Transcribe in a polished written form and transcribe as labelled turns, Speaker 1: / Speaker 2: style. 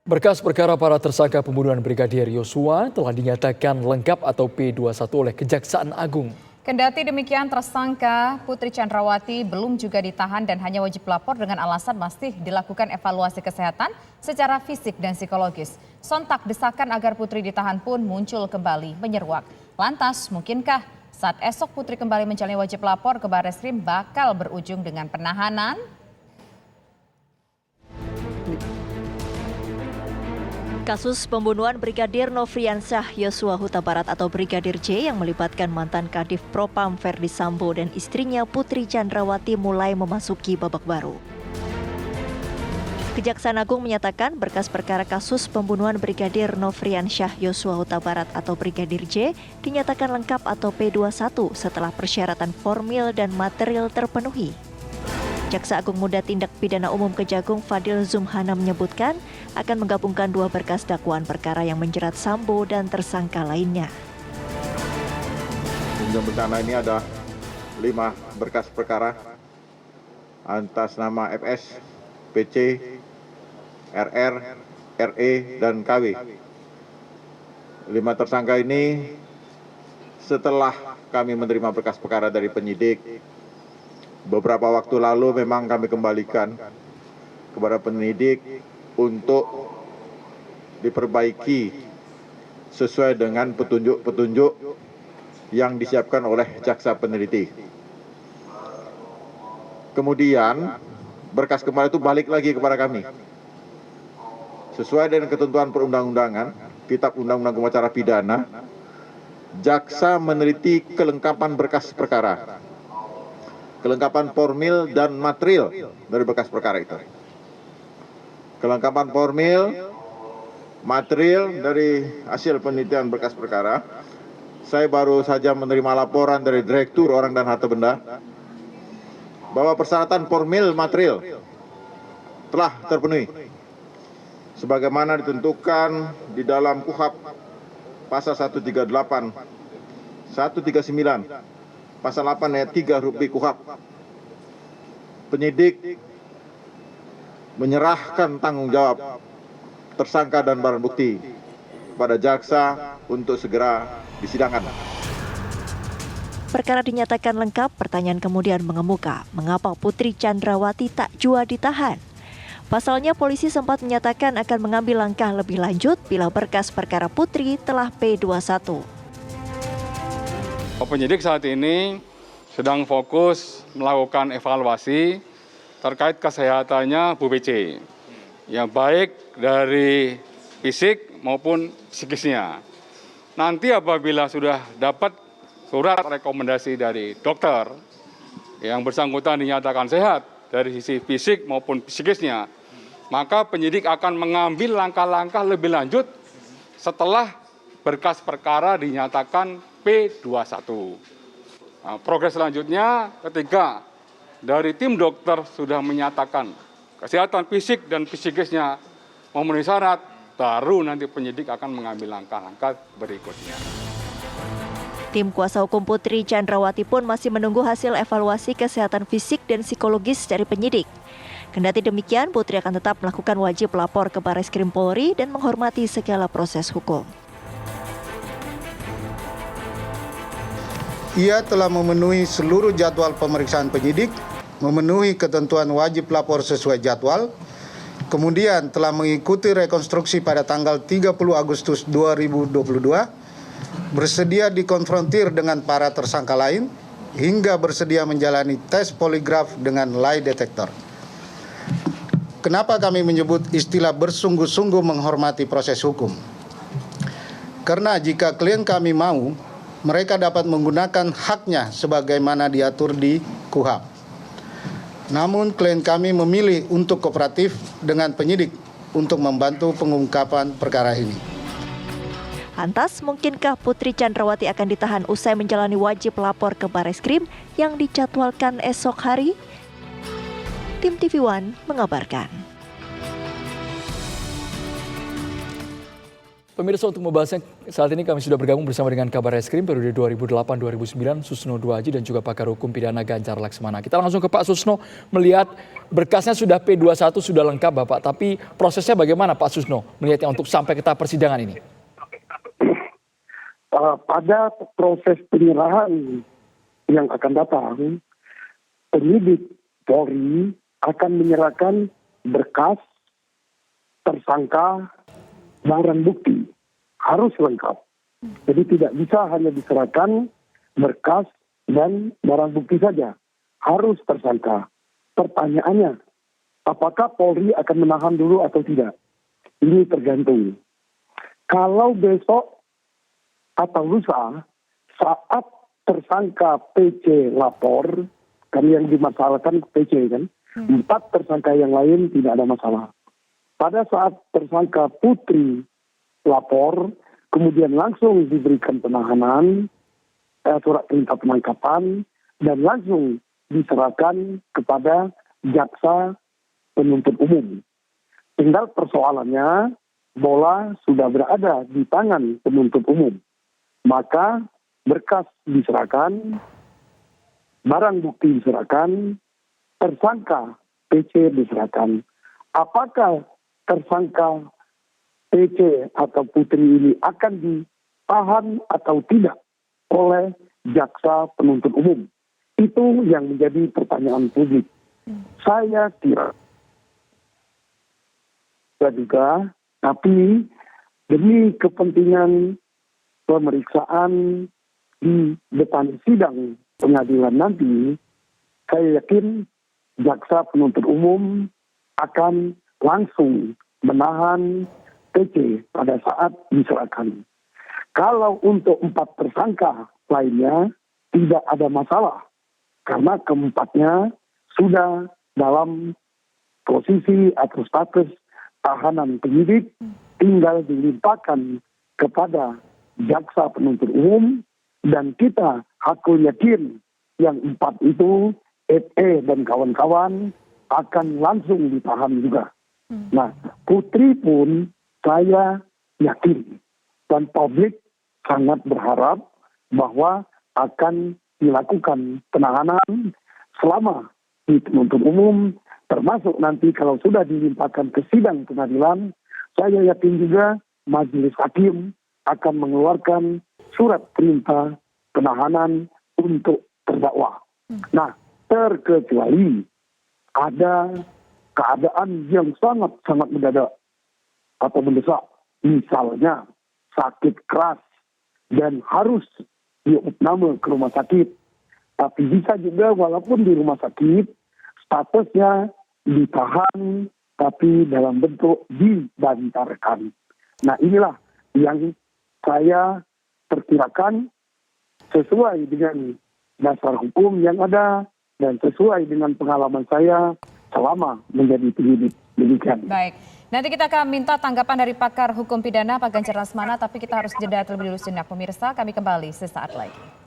Speaker 1: Berkas perkara para tersangka pembunuhan Brigadir Yosua telah dinyatakan lengkap atau P21 oleh Kejaksaan Agung.
Speaker 2: Kendati demikian, tersangka Putri Chandrawati belum juga ditahan dan hanya wajib lapor dengan alasan masih dilakukan evaluasi kesehatan secara fisik dan psikologis. Sontak desakan agar Putri ditahan pun muncul kembali menyeruak. Lantas, mungkinkah saat esok Putri kembali menjalani wajib lapor ke Barreskrim bakal berujung dengan penahanan?
Speaker 3: Kasus pembunuhan Brigadir Nofriansyah Yosua Huta Barat atau Brigadir J yang melibatkan mantan Kadif Propam Ferdi Sambo dan istrinya Putri Chandrawati mulai memasuki babak baru. Kejaksaan Agung menyatakan berkas perkara kasus pembunuhan Brigadir Nofriansyah Yosua Huta Barat atau Brigadir J dinyatakan lengkap atau P21 setelah persyaratan formil dan material terpenuhi. Jaksa Agung Muda Tindak Pidana Umum Kejagung Fadil Zumhana menyebutkan akan menggabungkan dua berkas dakwaan perkara yang menjerat Sambo dan tersangka lainnya.
Speaker 4: Dalam bencana ini ada 5 berkas perkara atas nama FS, PC, RR, RE, dan KW. 5 tersangka ini setelah kami menerima berkas perkara dari penyidik, beberapa waktu lalu memang kami kembalikan kepada penyidik untuk diperbaiki sesuai dengan petunjuk-petunjuk yang disiapkan oleh jaksa peneliti. Kemudian berkas kemarin itu balik lagi kepada kami. Sesuai dengan ketentuan perundang-undangan, Kitab Undang-Undang Acara Pidana, jaksa meneliti kelengkapan berkas perkara, kelengkapan formil dan material dari berkas perkara itu. Kelengkapan formil, material dari hasil penelitian berkas perkara, saya baru saja menerima laporan dari Direktur Orang dan Harta Benda bahwa persyaratan formil material telah terpenuhi sebagaimana ditentukan di dalam KUHP pasal 138, 139, pasal 8 ayat 3 huruf B KUHP. Penyidik menyerahkan tanggung jawab tersangka dan barang bukti kepada jaksa untuk segera disidangkan.
Speaker 3: Perkara dinyatakan lengkap, pertanyaan kemudian mengemuka, mengapa Putri Chandrawati tak jua ditahan? Pasalnya polisi sempat menyatakan akan mengambil langkah lebih lanjut bila berkas perkara Putri telah P21.
Speaker 5: Penyidik saat ini sedang fokus melakukan evaluasi terkait kesehatannya Bu PC, yang baik dari fisik maupun psikisnya. Nanti apabila sudah dapat surat rekomendasi dari dokter yang bersangkutan dinyatakan sehat dari sisi fisik maupun psikisnya, maka penyidik akan mengambil langkah-langkah lebih lanjut setelah berkas perkara dinyatakan P21. Nah, progres selanjutnya ketika dari tim dokter sudah menyatakan kesehatan fisik dan psikisnya memenuhi syarat, baru nanti penyidik akan mengambil langkah-langkah berikutnya.
Speaker 3: Tim kuasa hukum Putri Chandrawati pun masih menunggu hasil evaluasi kesehatan fisik dan psikologis dari penyidik. Kendati demikian, Putri akan tetap melakukan wajib lapor ke Barreskrim Polri dan menghormati segala proses hukum.
Speaker 6: Ia telah memenuhi seluruh jadwal pemeriksaan penyidik, memenuhi ketentuan wajib lapor sesuai jadwal, kemudian telah mengikuti rekonstruksi pada tanggal 30 Agustus 2022, bersedia dikonfrontir dengan para tersangka lain, hingga bersedia menjalani tes poligraf dengan lie detector. Kenapa kami menyebut istilah bersungguh-sungguh menghormati proses hukum? Karena jika klien kami mau, mereka dapat menggunakan haknya sebagaimana diatur di KUHP. Namun klien kami memilih untuk kooperatif dengan penyidik untuk membantu pengungkapan perkara ini.
Speaker 3: Lantas, mungkinkah Putri Chandrawati akan ditahan usai menjalani wajib lapor ke Barreskrim yang dijadwalkan esok hari? Tim TV One mengabarkan.
Speaker 1: Pemirsa, untuk membahasnya saat ini kami sudah bergabung bersama dengan Kabar Reskrim periode 2008-2009 Susno Duaji dan juga pakar hukum pidana Ganjar Laksmana. Kita langsung ke Pak Susno, melihat berkasnya sudah P21 sudah lengkap Bapak, tapi prosesnya bagaimana Pak Susno melihatnya untuk sampai ke tahap persidangan ini?
Speaker 7: Pada proses penyerahan yang akan datang, penyidik Polri akan menyerahkan berkas tersangka, barang bukti harus lengkap. Jadi tidak bisa hanya diserahkan berkas dan barang bukti saja. Harus tersangka. Pertanyaannya, apakah Polri akan menahan dulu atau tidak? Ini tergantung. Kalau besok atau lusa, saat tersangka PC lapor, kan yang dimasalahkan PC kan, 4 tersangka yang lain tidak ada masalah. Pada saat tersangka Putri lapor, kemudian langsung diberikan penahanan, surat perintah penangkapan, dan langsung diserahkan kepada jaksa penuntut umum. Tinggal persoalannya, bola sudah berada di tangan penuntut umum. Maka berkas diserahkan, barang bukti diserahkan, tersangka PC diserahkan. Apakah tersangka PC atau Putri ini akan ditahan atau tidak oleh jaksa penuntut umum? Itu yang menjadi pertanyaan publik. Saya kira juga, tapi demi kepentingan pemeriksaan di depan sidang pengadilan nanti, saya yakin jaksa penuntut umum akan langsung menahan PC pada saat diserahkan. Kalau untuk 4 tersangka lainnya tidak ada masalah, karena keempatnya sudah dalam posisi atau status tahanan penyidik, tinggal dilimpahkan kepada jaksa penuntut umum, dan kita aku yakin yang 4 itu, FE dan kawan-kawan akan langsung ditahan juga. Nah, Putri pun saya yakin dan publik sangat berharap bahwa akan dilakukan penahanan selama di penuntut umum, termasuk nanti kalau sudah dilimpahkan ke sidang pengadilan, saya yakin juga majelis hakim akan mengeluarkan surat perintah penahanan untuk terdakwa. Nah, terkecuali ada keadaan yang sangat-sangat mendadak atau mendesak, misalnya sakit keras dan harus diopname ke rumah sakit. Tapi bisa juga walaupun di rumah sakit, statusnya ditahan, tapi dalam bentuk dibantarkan. Nah, inilah yang saya perkirakan sesuai dengan dasar hukum yang ada dan sesuai dengan pengalaman saya selama menjadi penyidik. Demikian.
Speaker 2: Baik, nanti kita akan minta tanggapan dari pakar hukum pidana Pak Ganjar Laksmana, tapi kita harus jeda terlebih dulu sejenak. Pemirsa, kami kembali sesaat lagi.